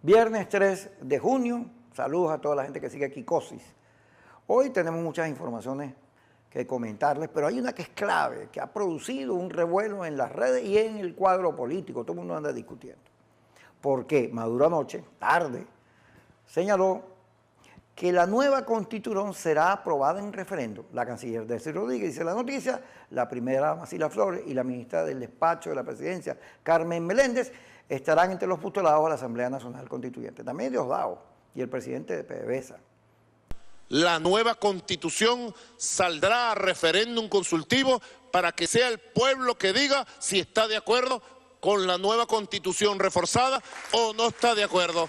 Viernes 3 de junio, saludos a toda la gente que sigue Kikosis. Hoy tenemos muchas informaciones que comentarles, pero hay una que es clave, que ha producido un revuelo en las redes y en el cuadro político, todo el mundo anda discutiendo. Porque Maduro anoche, tarde, señaló que la nueva Constitución será aprobada en referendo. La canciller Delcy Rodríguez dice la noticia, la primera Masila Flores y la ministra del despacho de la presidencia, Carmen Meléndez, estarán entre los postulados a la Asamblea Nacional Constituyente. También Diosdado y el presidente de PDVSA. La nueva Constitución saldrá a referéndum consultivo para que sea el pueblo que diga si está de acuerdo con la nueva Constitución reforzada o no está de acuerdo.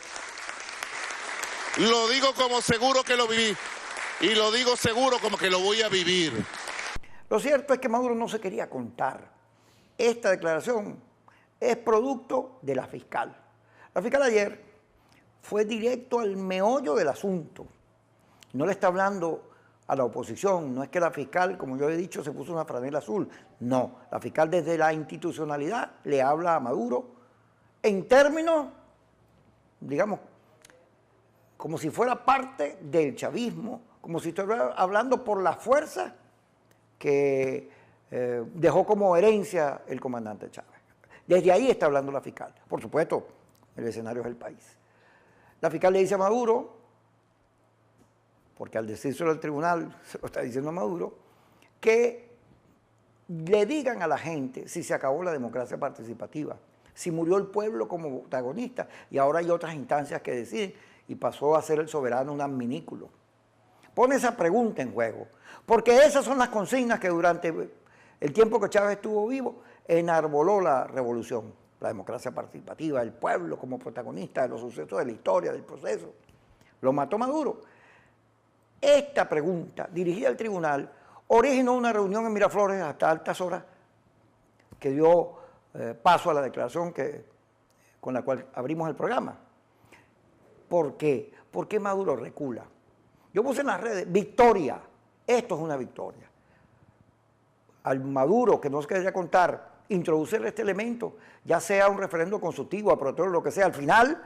Lo digo como seguro que lo viví y lo digo seguro como que lo voy a vivir. Lo cierto es que Maduro no se quería contar. Esta declaración es producto de la fiscal. La fiscal ayer fue directo al meollo del asunto. No le está hablando a la oposición, no es que la fiscal, como yo he dicho, se puso una franela azul. No, la fiscal desde la institucionalidad le habla a Maduro en términos, digamos, como si fuera parte del chavismo, como si estuviera hablando por la fuerza que dejó como herencia el comandante Chávez. Desde ahí está hablando la fiscal. Por supuesto, el escenario es el país. La fiscal le dice a Maduro, porque al decírselo al tribunal se lo está diciendo a Maduro, que le digan a la gente si se acabó la democracia participativa, si murió el pueblo como protagonista y ahora hay otras instancias que deciden y pasó a ser el soberano un adminículo. Pone esa pregunta en juego, porque esas son las consignas que durante el tiempo que Chávez estuvo vivo enarboló la revolución, la democracia participativa, el pueblo como protagonista de los sucesos de la historia, del proceso. Lo mató Maduro. Esta pregunta, dirigida al tribunal, originó una reunión en Miraflores hasta altas horas que dio paso a la declaración con la cual abrimos el programa. ¿Por qué? ¿Por qué Maduro recula? Yo puse en las redes, victoria, esto es una victoria. Al Maduro, que no se quería contar, introducir este elemento, ya sea un referendo consultivo, aprobatorio, lo que sea, al final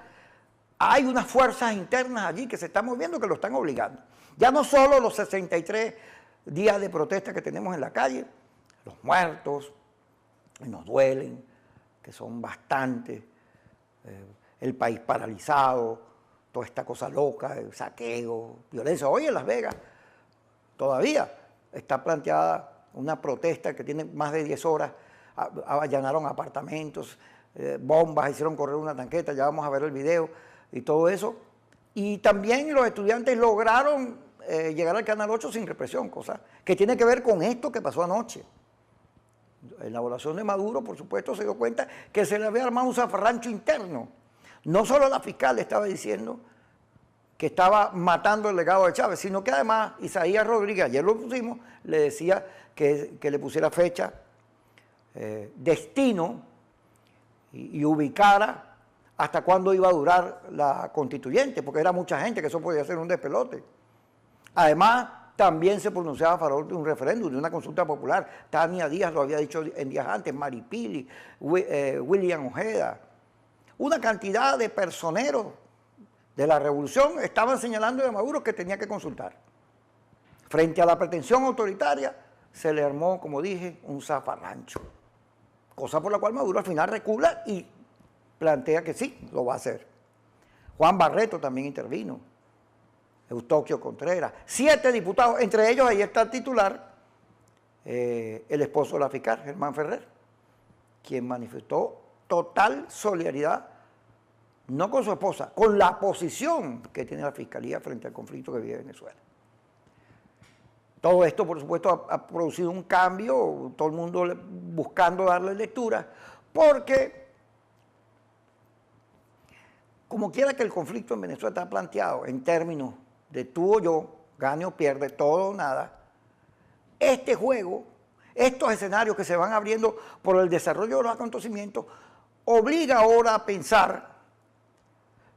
hay unas fuerzas internas allí que se están moviendo que lo están obligando. Ya no solo los 63 días de protesta que tenemos en la calle, los muertos, que nos duelen, que son bastantes, el país paralizado, toda esta cosa loca, el saqueo, violencia. Hoy en Las Vegas todavía está planteada una protesta que tiene más de 10 horas, allanaron apartamentos, bombas, hicieron correr una tanqueta, ya vamos a ver el video y todo eso. Y también los estudiantes lograron llegar al Canal 8 sin represión, cosa que tiene que ver con esto que pasó anoche. En la evaluación de Maduro, por supuesto, se dio cuenta que se le había armado un zafarrancho interno. No solo la fiscal le estaba diciendo que estaba matando el legado de Chávez, sino que además Isaías Rodríguez, ayer lo pusimos, le decía que le pusiera fecha, destino y ubicara hasta cuándo iba a durar la constituyente, porque era mucha gente que eso podía ser un despelote. Además, también se pronunciaba a favor de un referéndum, de una consulta popular. Tania Díaz lo había dicho en días antes, Maripili, William Ojeda. Una cantidad de personeros de la revolución estaban señalando a Maduro que tenía que consultar. Frente a la pretensión autoritaria, se le armó, como dije, un zafarrancho. Cosa por la cual Maduro al final recula y plantea que sí, lo va a hacer. Juan Barreto también intervino. Eustoquio Contreras. 7 diputados, entre ellos ahí está el titular, el esposo de la fiscal, Germán Ferrer, quien manifestó total solidaridad, no con su esposa, con la posición que tiene la Fiscalía frente al conflicto que vive Venezuela. Todo esto, por supuesto, ha producido un cambio, todo el mundo buscando darle lectura, porque como quiera que el conflicto en Venezuela está planteado en términos de tú o yo, gane o pierde, todo o nada, este juego, estos escenarios que se van abriendo por el desarrollo de los acontecimientos, obliga ahora a pensar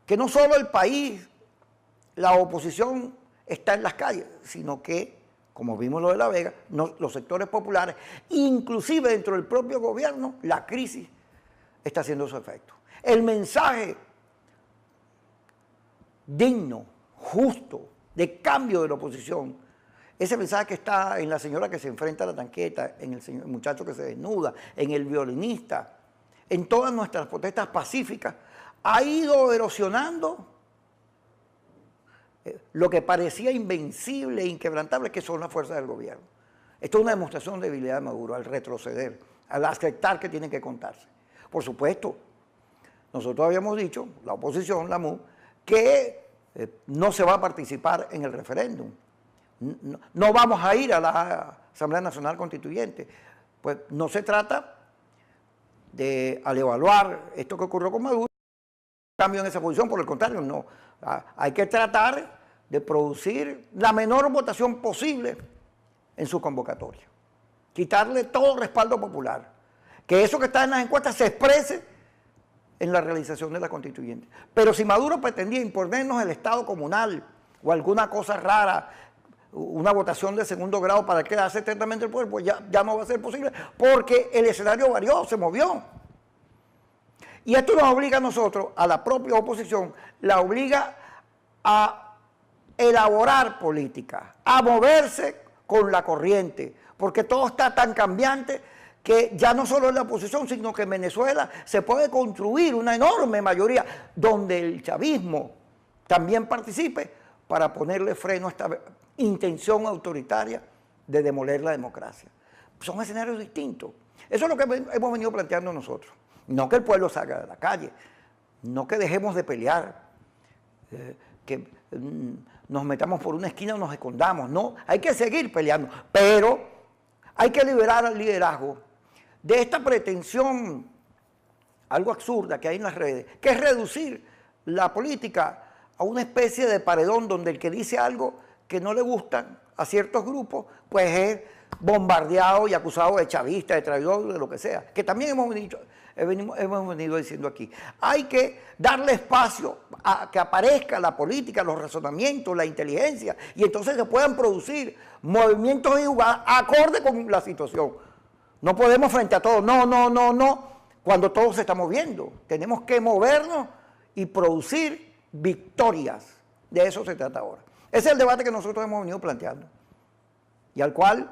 que no solo el país, la oposición está en las calles, sino que, como vimos lo de La Vega, los sectores populares, inclusive dentro del propio gobierno, la crisis está haciendo su efecto. El mensaje digno, justo, de cambio de la oposición. Ese mensaje que está en la señora que se enfrenta a la tanqueta, en el muchacho que se desnuda, en el violinista, en todas nuestras protestas pacíficas, ha ido erosionando lo que parecía invencible e inquebrantable, que son las fuerzas del gobierno. Esto es una demostración de debilidad de Maduro, al retroceder, al aceptar que tienen que contarse. Por supuesto, nosotros habíamos dicho, la oposición, la MU, que no se va a participar en el referéndum. No vamos a ir a la Asamblea Nacional Constituyente. Pues no se trata de, al evaluar esto que ocurrió con Maduro, cambio en esa posición, por el contrario, no. Hay que tratar de producir la menor votación posible en su convocatoria. Quitarle todo respaldo popular. Que eso que está en las encuestas se exprese en la realización de la constituyente. Pero si Maduro pretendía imponernos el Estado comunal o alguna cosa rara, una votación de segundo grado para quedarse eternamente el poder, pues ya no va a ser posible, porque el escenario varió, se movió. Y esto nos obliga a nosotros, a la propia oposición, la obliga a elaborar política, a moverse con la corriente, porque todo está tan cambiante que ya no solo en la oposición, sino que en Venezuela se puede construir una enorme mayoría donde el chavismo también participe para ponerle freno a esta intención autoritaria de demoler la democracia. Son escenarios distintos. Eso es lo que hemos venido planteando nosotros. No que el pueblo salga de la calle, no que dejemos de pelear, que nos metamos por una esquina o nos escondamos. No, hay que seguir peleando, pero hay que liberar al liderazgo de esta pretensión algo absurda que hay en las redes, que es reducir la política a una especie de paredón donde el que dice algo que no le gusta a ciertos grupos, pues es bombardeado y acusado de chavista, de traidor, de lo que sea, que también hemos venido diciendo aquí. Hay que darle espacio a que aparezca la política, los razonamientos, la inteligencia, y entonces se puedan producir movimientos y jugadas acorde con la situación. No podemos frente a todo, no, cuando todo se está moviendo. Tenemos que movernos y producir victorias. De eso se trata ahora. Ese es el debate que nosotros hemos venido planteando y al cual,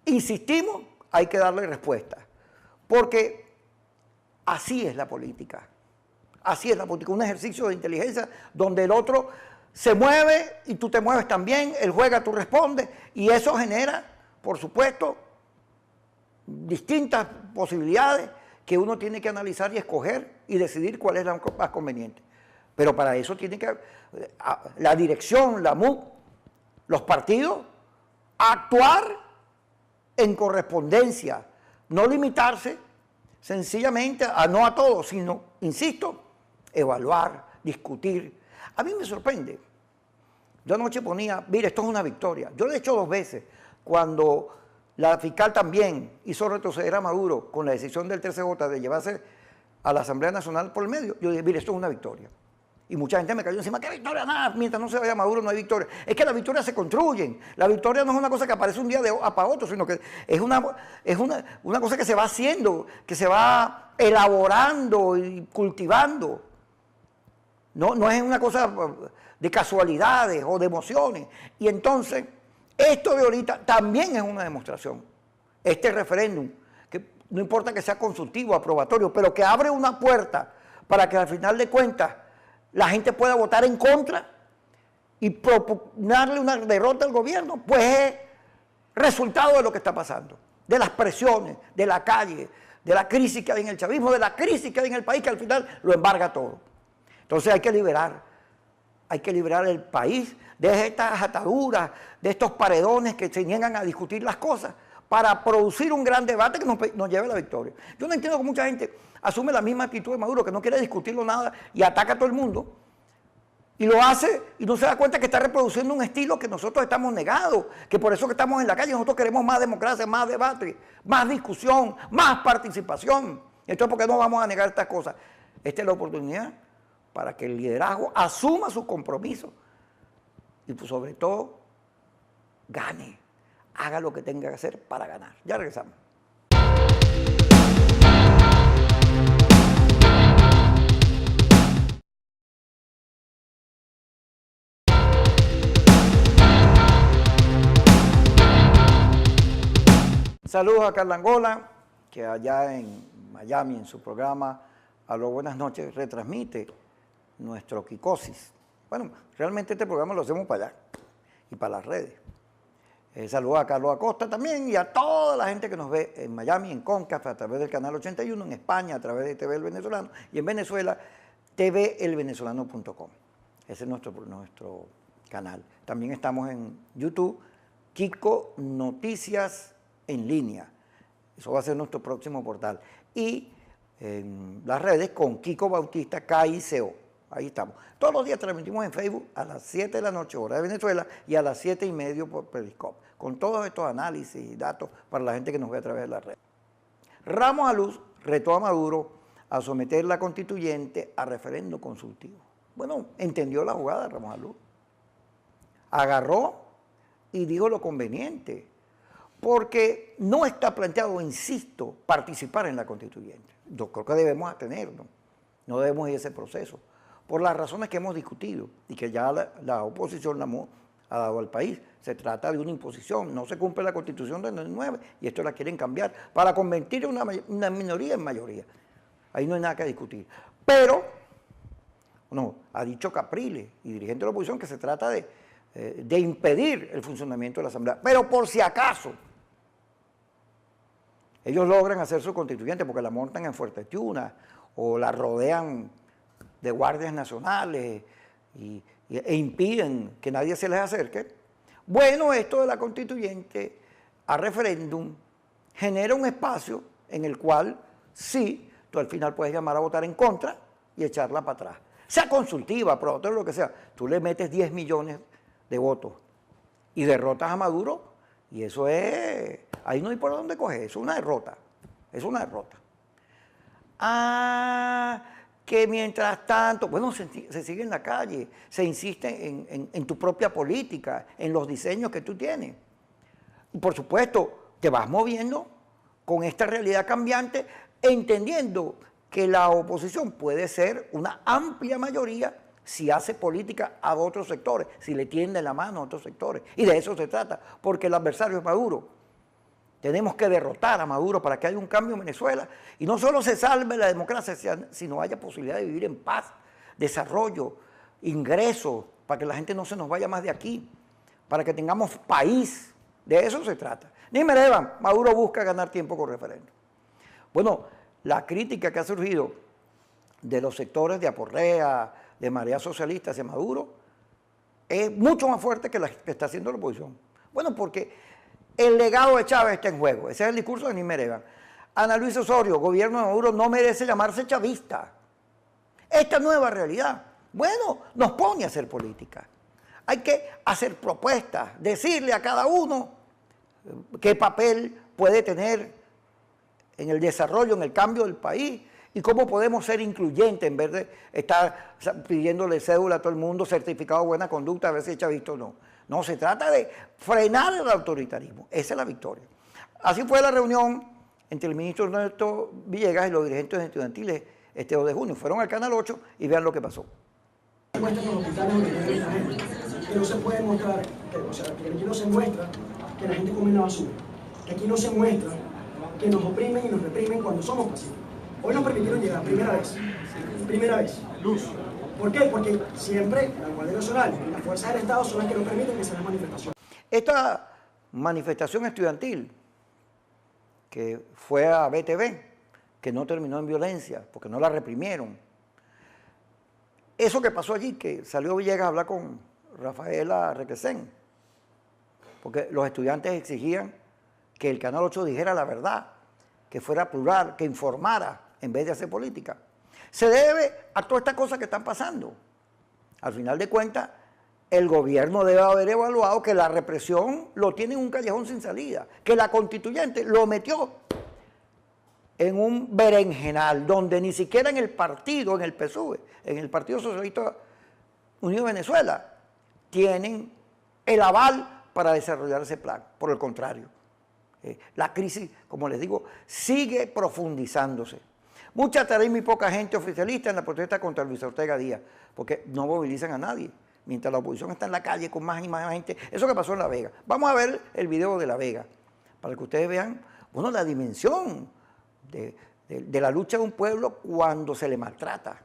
insistimos, hay que darle respuesta. Porque así es la política. Así es la política, un ejercicio de inteligencia donde el otro se mueve y tú te mueves también, él juega, tú respondes, y eso genera, por supuesto, distintas posibilidades que uno tiene que analizar y escoger y decidir cuál es la más conveniente. Pero para eso tiene que la dirección, la MUC, los partidos, actuar en correspondencia, no limitarse sencillamente no a todo, sino, insisto, evaluar, discutir. A mí me sorprende. Yo anoche ponía, mira, esto es una victoria. Yo lo he hecho 2 veces, cuando la fiscal también hizo retroceder a Maduro con la decisión del TCJ de llevarse a la Asamblea Nacional por el medio. Yo dije, mire, esto es una victoria. Y mucha gente me cayó encima, ¿qué victoria? Nada, mientras no se vaya Maduro no hay victoria. Es que las victorias se construyen. La victoria no es una cosa que aparece un día para otro, sino que es una cosa que se va haciendo, que se va elaborando y cultivando. No es una cosa de casualidades o de emociones. Y entonces, esto de ahorita también es una demostración. Este referéndum, que no importa que sea consultivo, aprobatorio, pero que abre una puerta para que al final de cuentas la gente pueda votar en contra y propugnarle una derrota al gobierno, pues es resultado de lo que está pasando, de las presiones, de la calle, de la crisis que hay en el chavismo, de la crisis que hay en el país, que al final lo embarga todo. Entonces hay que liberar el país de estas ataduras, de estos paredones que se niegan a discutir las cosas, para producir un gran debate que nos lleve a la victoria. Yo no entiendo que mucha gente asume la misma actitud de Maduro, que no quiere discutirlo nada y ataca a todo el mundo, y lo hace y no se da cuenta que está reproduciendo un estilo que nosotros estamos negados, que por eso que estamos en la calle, nosotros queremos más democracia, más debate, más discusión, más participación. Entonces, ¿por qué no vamos a negar estas cosas? Esta es la oportunidad para que el liderazgo asuma sus compromisos y pues, sobre todo, gane, haga lo que tenga que hacer para ganar. Ya regresamos. Saludos a Carla Angola, que allá en Miami, en su programa Aló, buenas noches, retransmite nuestro Kikosis. Bueno, realmente este programa lo hacemos para allá y para las redes. Saludos a Carlos Acosta también y a toda la gente que nos ve en Miami, en CONCAF, a través del canal 81, en España, a través de TV El Venezolano, y en Venezuela, tvelvenezolano.com. Ese es nuestro canal. También estamos en YouTube, Kiko Noticias en Línea. Eso va a ser nuestro próximo portal. Y en las redes con Kiko Bautista, KICO. Ahí estamos. Todos los días transmitimos en Facebook a las 7 de la noche, hora de Venezuela, y a las 7:30 por Periscope, con todos estos análisis y datos para la gente que nos ve a través de las redes. Ramos Aluz retó a Maduro a someter la constituyente a referendo consultivo. Bueno, entendió la jugada Ramos Aluz. Agarró y dijo lo conveniente, porque no está planteado, insisto, participar en la constituyente. Yo creo que debemos atenernos, no debemos ir a ese proceso, por las razones que hemos discutido y que ya la oposición ha dado al país. Se trata de una imposición, no se cumple la Constitución del 99 y esto la quieren cambiar para convertir una minoría en mayoría. Ahí no hay nada que discutir. Pero, no, ha dicho Capriles y dirigente de la oposición que se trata de impedir el funcionamiento de la Asamblea. Pero por si acaso ellos logran hacer su constituyente porque la montan en Fuerte Tiuna o la rodean de guardias nacionales e impiden que nadie se les acerque. Bueno, esto de la constituyente a referéndum genera un espacio en el cual sí, tú al final puedes llamar a votar en contra y echarla para atrás. Sea consultiva, todo lo que sea, tú le metes 10 millones de votos y derrotas a Maduro y eso es, ahí no hay por dónde coger, eso es una derrota, es una derrota. Que mientras tanto, bueno, se sigue en la calle, se insiste en tu propia política, en los diseños que tú tienes. Y por supuesto, te vas moviendo con esta realidad cambiante, entendiendo que la oposición puede ser una amplia mayoría si hace política a otros sectores, si le tiende la mano a otros sectores. Y de eso se trata, porque el adversario es Maduro. Tenemos que derrotar a Maduro para que haya un cambio en Venezuela y no solo se salve la democracia, sino haya posibilidad de vivir en paz, desarrollo, ingresos, para que la gente no se nos vaya más de aquí, para que tengamos país. De eso se trata. Ni me deban, Maduro busca ganar tiempo con referéndum. Bueno, la crítica que ha surgido de los sectores de Aporrea, de Marea Socialista hacia Maduro, es mucho más fuerte que la que está haciendo la oposición. Bueno, porque el legado de Chávez está en juego. Ese es el discurso de Nimmer Evan. Ana Luisa Osorio, gobierno de Maduro no merece llamarse chavista. Esta nueva realidad, bueno, nos pone a hacer política. Hay que hacer propuestas, decirle a cada uno qué papel puede tener en el desarrollo, en el cambio del país y cómo podemos ser incluyentes en vez de estar pidiéndole cédula a todo el mundo, certificado de buena conducta, a ver si es chavista o no. No, se trata de frenar el autoritarismo. Esa es la victoria. Así fue la reunión entre el ministro Ernesto Villegas y los dirigentes estudiantiles este 2 de junio. Fueron al Canal 8 y vean lo que pasó. Que no se puede mostrar, que aquí no se muestra que la gente come la basura. Que aquí no se muestra que nos oprimen y nos reprimen cuando somos pacíficos. Hoy nos permitieron llegar, primera vez. Primera vez. Luz. ¿Por qué? Porque siempre la Guardia Nacional y las fuerzas del Estado son las que nos permiten que se hagan manifestaciones. Esta manifestación estudiantil que fue a BTV, que no terminó en violencia, porque no la reprimieron. Eso que pasó allí, que salió Villegas a hablar con Rafaela Requesén, porque los estudiantes exigían que el Canal 8 dijera la verdad, que fuera plural, que informara en vez de hacer política. Se debe a todas estas cosas que están pasando. Al final de cuentas, el gobierno debe haber evaluado que la represión lo tiene en un callejón sin salida, que la constituyente lo metió en un berenjenal donde ni siquiera en el partido, en el PSUV, en el Partido Socialista Unido de Venezuela, tienen el aval para desarrollar ese plan. Por el contrario, la crisis, como les digo, sigue profundizándose. Mucha tarima y poca gente oficialista en la protesta contra Luis Ortega Díaz, porque no movilizan a nadie, mientras la oposición está en la calle con más y más gente. Eso que pasó en La Vega. Vamos a ver el video de La Vega, para que ustedes vean Bueno, la dimensión de la lucha de un pueblo cuando se le maltrata.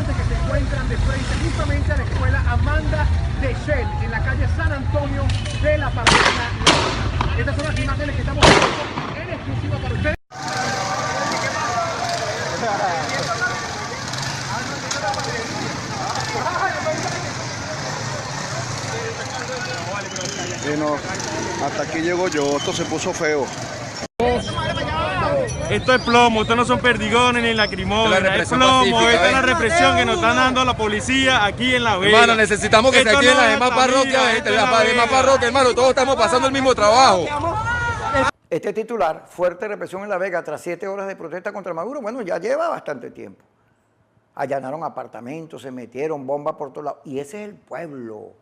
Que se encuentran de frente justamente a la escuela Amanda de Shell en la calle San Antonio de la Parroquia. Estas son las imágenes que estamos viendo en exclusiva para ustedes. Bueno, hasta aquí llego yo, esto se puso feo. Esto es plomo, esto no son perdigones ni lacrimógenas, es plomo, esta es la represión que nos están dando la policía aquí en La Vega. Hermano, necesitamos que se activen las demás parroquias, hermano, todos estamos pasando el mismo trabajo. Este titular, fuerte represión en La Vega tras 7 horas de protesta contra Maduro, bueno, ya lleva bastante tiempo. Allanaron apartamentos, se metieron bombas por todos lados. Y ese es el pueblo,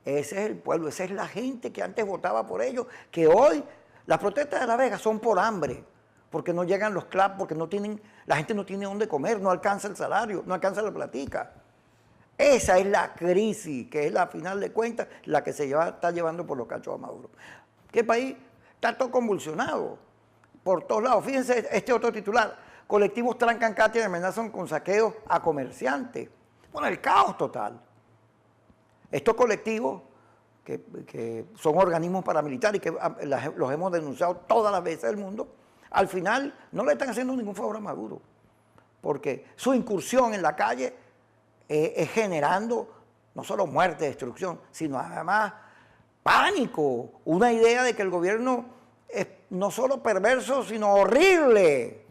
ese es el pueblo, esa es la gente que antes votaba por ellos, que hoy las protestas de La Vega son por hambre, porque no llegan los clubs, porque no tienen, la gente no tiene dónde comer, no alcanza el salario, no alcanza la platica. Esa es la crisis, que es la final de cuentas, la que está llevando por los cachos a Maduro. ¿Qué país? Está todo convulsionado por todos lados. Fíjense este otro titular. Colectivos trancan Katia y amenazan con saqueos a comerciantes. Bueno, el caos total. Estos colectivos, que son organismos paramilitares y que los hemos denunciado todas las veces del mundo, al final no le están haciendo ningún favor a Maduro, porque su incursión en la calle es generando no solo muerte, destrucción, sino además pánico, una idea de que el gobierno es no solo perverso, sino horrible.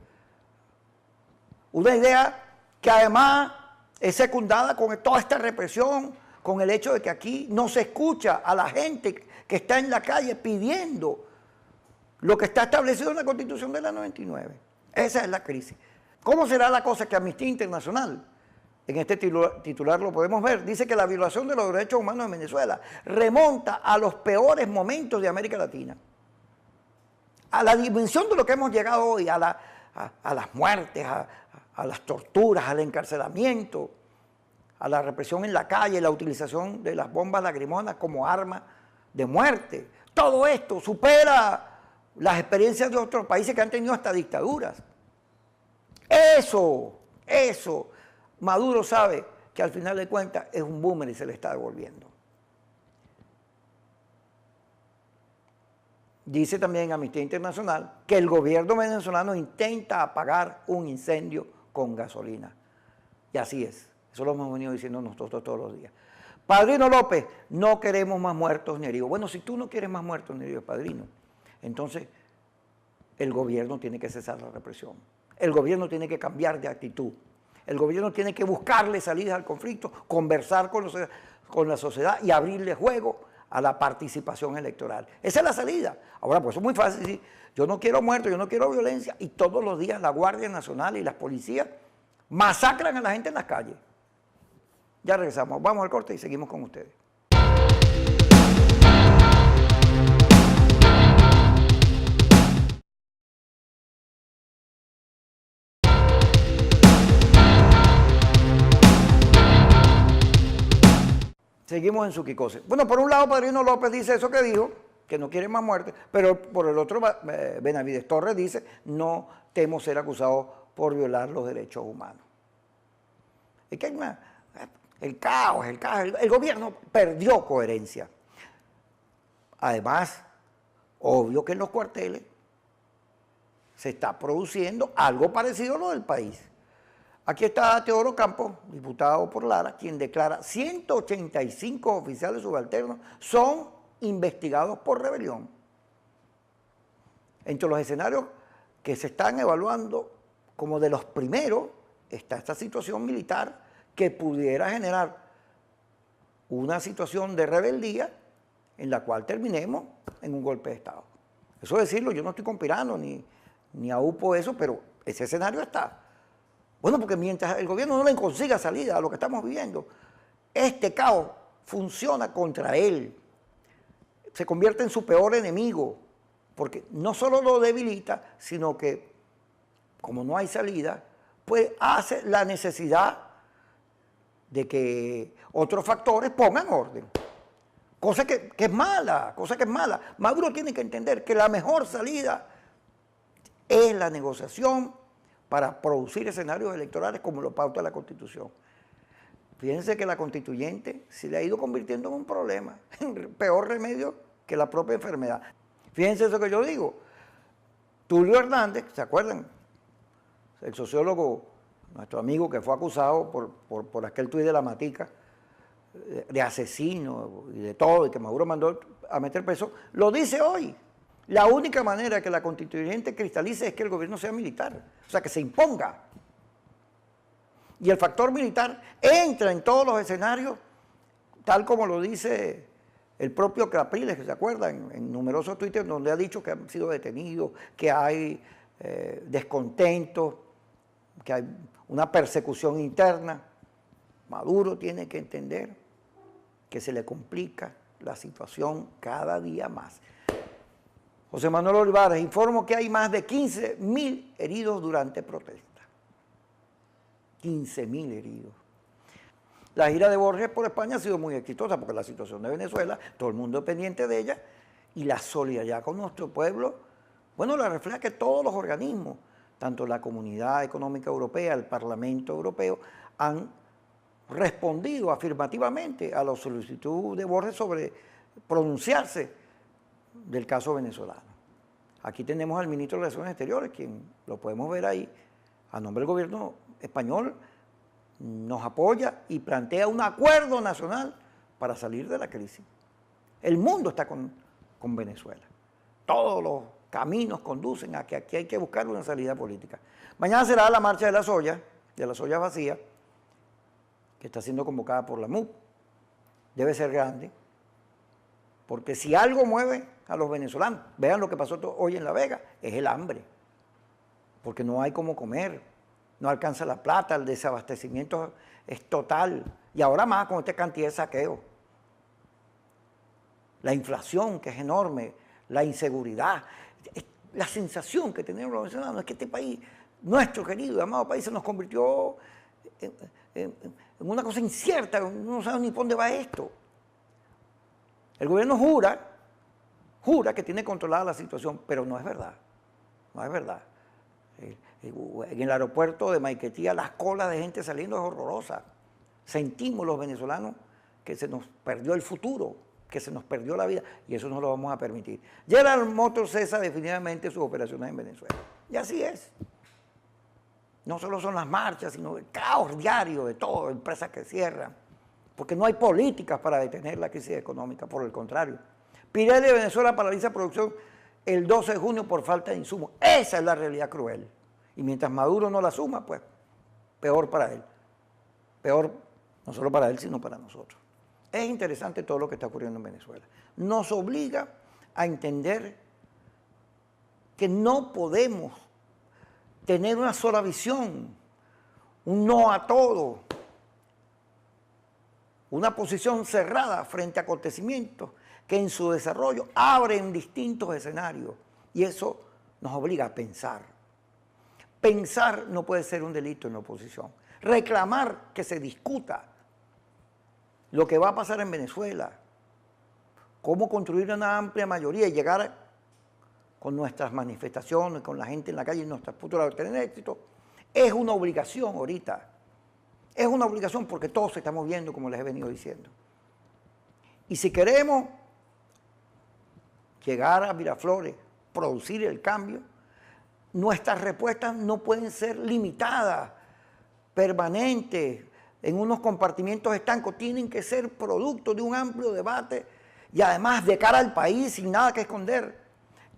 Una idea que además es secundada con toda esta represión, con el hecho de que aquí no se escucha a la gente que está en la calle pidiendo lo que está establecido en la Constitución de la 99. Esa es la crisis. ¿Cómo será la cosa que Amnistía Internacional, en este titular lo podemos ver, dice que la violación de los derechos humanos en Venezuela remonta a los peores momentos de América Latina? A la dimensión de lo que hemos llegado hoy, a las muertes, a las torturas, al encarcelamiento, a la represión en la calle, la utilización de las bombas lacrimógenas como arma de muerte. Todo esto supera las experiencias de otros países que han tenido hasta dictaduras. Eso, Maduro sabe que al final de cuentas es un boomerang y se le está devolviendo. Dice también Amnistía Internacional que el gobierno venezolano intenta apagar un incendio con gasolina. Y así es. Eso lo hemos venido diciendo nosotros todos los días. Padrino López, no queremos más muertos ni heridos. Bueno, si tú no quieres más muertos ni heridos, padrino, entonces el gobierno tiene que cesar la represión. El gobierno tiene que cambiar de actitud. El gobierno tiene que buscarle salidas al conflicto, conversar con la sociedad y abrirle juego a la participación electoral. Esa es la salida. Ahora, pues es muy fácil decir, yo no quiero muertos, yo no quiero violencia, y todos los días la Guardia Nacional y las policías masacran a la gente en las calles. Ya regresamos, vamos al corte y seguimos con ustedes. Seguimos en Suquicose. Bueno, por un lado, Padrino López dice eso que dijo, que no quiere más muerte, pero por el otro, Benavides Torres dice, no temo ser acusado por violar los derechos humanos. Es que hay el caos, el gobierno perdió coherencia. Además, obvio que en los cuarteles se está produciendo algo parecido a lo del país. Aquí está Teodoro Campos, diputado por Lara, quien declara 185 oficiales subalternos son investigados por rebelión. Entre los escenarios que se están evaluando como de los primeros está esta situación militar que pudiera generar una situación de rebeldía en la cual terminemos en un golpe de Estado. Eso decirlo, yo no estoy conspirando ni aupo eso, pero ese escenario está. Bueno, porque mientras el gobierno no le consiga salida a lo que estamos viviendo, este caos funciona contra él. Se convierte en su peor enemigo, porque no solo lo debilita, sino que, como no hay salida, pues hace la necesidad de que otros factores pongan orden. Cosa que es mala, cosa que es mala. Maduro tiene que entender que la mejor salida es la negociación para producir escenarios electorales como lo pauta la Constitución. Fíjense que la constituyente se le ha ido convirtiendo en un problema, en peor remedio que la propia enfermedad. Fíjense eso que yo digo. Tulio Hernández, ¿se acuerdan? El sociólogo, nuestro amigo que fue acusado por aquel tuit de la matica, de asesino y de todo, y que Maduro mandó a meter preso, lo dice hoy. La única manera que la constituyente cristalice es que el gobierno sea militar, o sea, que se imponga. Y el factor militar entra en todos los escenarios, tal como lo dice el propio Capriles, que se acuerdan, en numerosos tuites donde ha dicho que han sido detenidos, que hay descontento, que hay una persecución interna. Maduro tiene que entender que se le complica la situación cada día más. José Manuel Olivares, informo que hay más de 15.000 heridos durante protesta. 15.000 heridos. La gira de Borges por España ha sido muy exitosa porque la situación de Venezuela, todo el mundo es pendiente de ella, y la solidaridad con nuestro pueblo, bueno, la refleja que todos los organismos, tanto la Comunidad Económica Europea, el Parlamento Europeo, han respondido afirmativamente a la solicitud de Borges sobre pronunciarse del caso venezolano. Aquí tenemos al ministro de Relaciones Exteriores, quien lo podemos ver ahí, a nombre del gobierno español, nos apoya y plantea un acuerdo nacional para salir de la crisis. El mundo está con Venezuela. Todos los caminos conducen a que aquí hay que buscar una salida política. Mañana será la marcha de las ollas vacías, que está siendo convocada por la MUP. Debe ser grande, porque si algo mueve a los venezolanos, vean lo que pasó hoy en La Vega, es el hambre, porque no hay cómo comer, no alcanza la plata, el desabastecimiento es total, y ahora más con esta cantidad de saqueo. La inflación, que es enorme, la inseguridad, la sensación que tenemos los venezolanos es que este país, nuestro querido y amado país, se nos convirtió en una cosa incierta, no sabemos ni por dónde va esto. El gobierno jura que tiene controlada la situación, pero no es verdad, no es verdad. En el aeropuerto de Maiquetía las colas de gente saliendo es horrorosa. Sentimos los venezolanos que se nos perdió el futuro, que se nos perdió la vida, y eso no lo vamos a permitir. General Motors cesa definitivamente sus operaciones en Venezuela. Y así es. No solo son las marchas, sino el caos diario de todo, empresas que cierran, porque no hay políticas para detener la crisis económica, por el contrario. Pirelli de Venezuela paraliza producción el 12 de junio por falta de insumos. Esa es la realidad cruel. Y mientras Maduro no la asuma, pues peor para él. Peor no solo para él, sino para nosotros. Es interesante todo lo que está ocurriendo en Venezuela. Nos obliga a entender que no podemos tener una sola visión, un no a todo, una posición cerrada frente a acontecimientos que en su desarrollo abren distintos escenarios, y eso nos obliga a pensar. Pensar no puede ser un delito en la oposición. Reclamar que se discuta lo que va a pasar en Venezuela, cómo construir una amplia mayoría y llegar con nuestras manifestaciones, con la gente en la calle y nuestras futuras a tener éxito, es una obligación ahorita. Es una obligación porque todo se está moviendo, como les he venido diciendo. Y si queremos llegar a Miraflores, producir el cambio, nuestras respuestas no pueden ser limitadas, permanentes, en unos compartimientos estancos, tienen que ser producto de un amplio debate y además de cara al país, sin nada que esconder,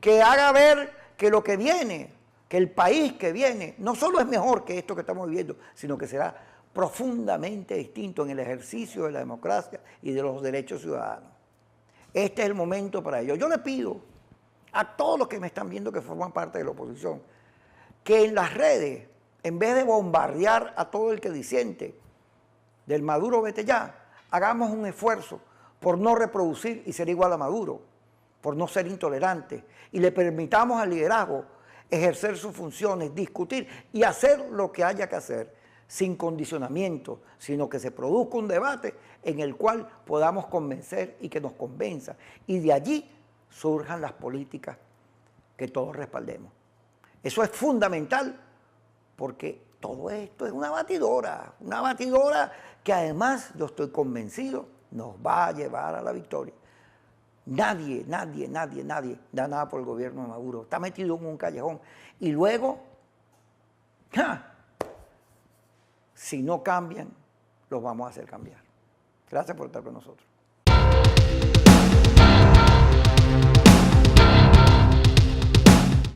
que haga ver que lo que viene, que el país que viene, no solo es mejor que esto que estamos viviendo, sino que será profundamente distinto en el ejercicio de la democracia y de los derechos ciudadanos. Este es el momento para ello. Yo le pido a todos los que me están viendo que forman parte de la oposición, que en las redes, en vez de bombardear a todo el que disiente del Maduro vete ya, hagamos un esfuerzo por no reproducir y ser igual a Maduro, por no ser intolerantes, y le permitamos al liderazgo ejercer sus funciones, discutir y hacer lo que haya que hacer, sin condicionamiento, sino que se produzca un debate en el cual podamos convencer y que nos convenza, y de allí surjan las políticas que todos respaldemos. Eso es fundamental, porque todo esto es una batidora que además, yo estoy convencido, nos va a llevar a la victoria. Nadie da nada por el gobierno de Maduro. Está metido en un callejón. Y luego, si no cambian, los vamos a hacer cambiar. Gracias por estar con nosotros.